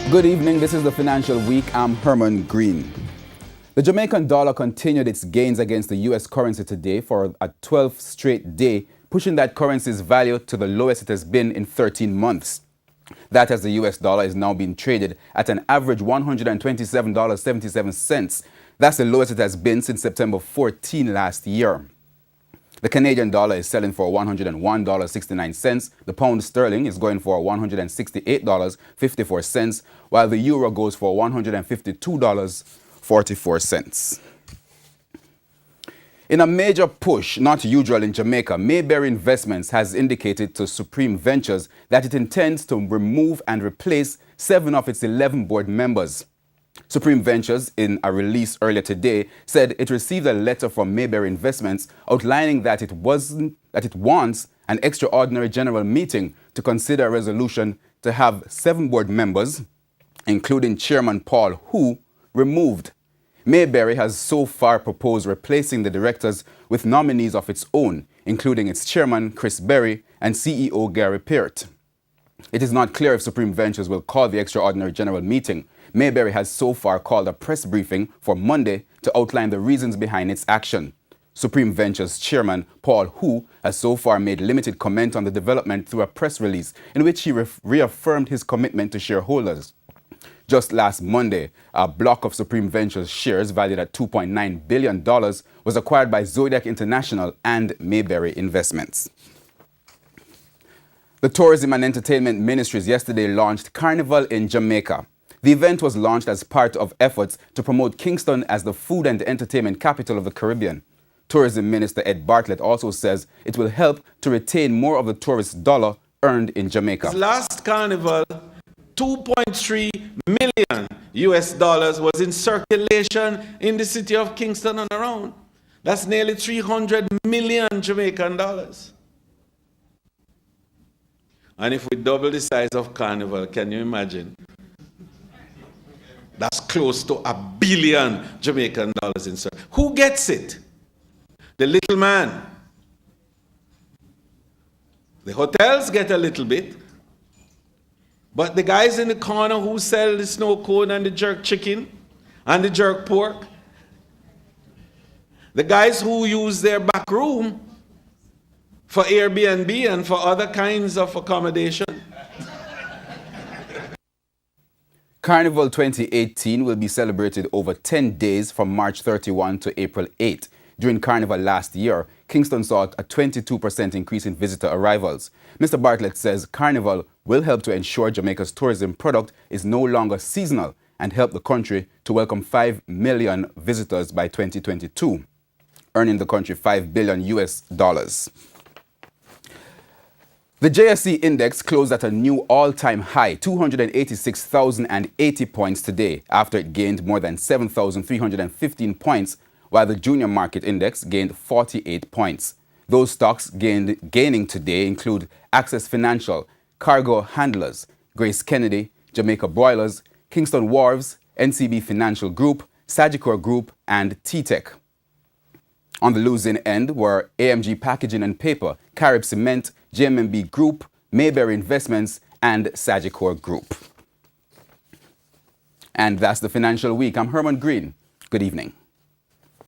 Good evening, this is the Financial Week. I'm Herman Green. The Jamaican dollar continued its gains against the U.S. currency today for a 12th straight day, pushing that currency's value to the lowest it has been in 13 months. That as the U.S. dollar is now being traded at an average $127.77. That's the lowest it has been since September 14 last year. The Canadian dollar is selling for $101.69. The pound sterling is going for $168.54, while the euro goes for $152.44. In a major push not usual in Jamaica, Mayberry Investments has indicated to Supreme Ventures that it intends to remove and replace 7 of its 11 board members. Supreme Ventures, in a release earlier today, said it received a letter from Mayberry Investments outlining that it wants an extraordinary general meeting to consider a resolution to have 7 board members, including Chairman Paul Hu, removed. Mayberry has so far proposed replacing the directors with nominees of its own, including its chairman, Chris Berry, and CEO Gary Peart. It is not clear if Supreme Ventures will call the extraordinary general meeting. Mayberry has so far called a press briefing for Monday to outline the reasons behind its action. Supreme Ventures chairman Paul Hu has so far made limited comment on the development through a press release in which he reaffirmed his commitment to shareholders. Just last Monday, a block of Supreme Ventures shares valued at $2.9 billion was acquired by Zodiac International and Mayberry Investments. The Tourism and Entertainment Ministries yesterday launched Carnival in Jamaica. The event was launched as part of efforts to promote Kingston as the food and entertainment capital of the Caribbean. Tourism Minister Ed Bartlett also says it will help to retain more of the tourist dollar earned in Jamaica. Last Carnival, 2.3 million US dollars was in circulation in the city of Kingston and around. That's nearly 300 million Jamaican dollars. And if we double the size of Carnival, can you imagine? That's close to $1 billion Jamaican dollars in circulation. Who gets it? The little man. The hotels get a little bit. But the guys in the corner who sell the snow cone and the jerk chicken and the jerk pork, the guys who use their back room for Airbnb and for other kinds of accommodation. Carnival 2018 will be celebrated over 10 days from March 31 to April 8. During Carnival last year, Kingston saw a 22% increase in visitor arrivals. Mr. Bartlett says Carnival will help to ensure Jamaica's tourism product is no longer seasonal and help the country to welcome 5 million visitors by 2022, earning the country $5 billion US. The JSE index closed at a new all-time high, 286,080 points today, after it gained more than 7,315 points, while the junior market index gained 48 points. Those stocks gaining today include Access Financial, Cargo Handlers, Grace Kennedy, Jamaica Broilers, Kingston Wharves, NCB Financial Group, Sagicor Group, and T-Tech. On the losing end were AMG Packaging and Paper, Carib Cement, JMB Group, Mayberry Investments, and Sagicor Group. And that's the Financial Week. I'm Herman Green. Good evening.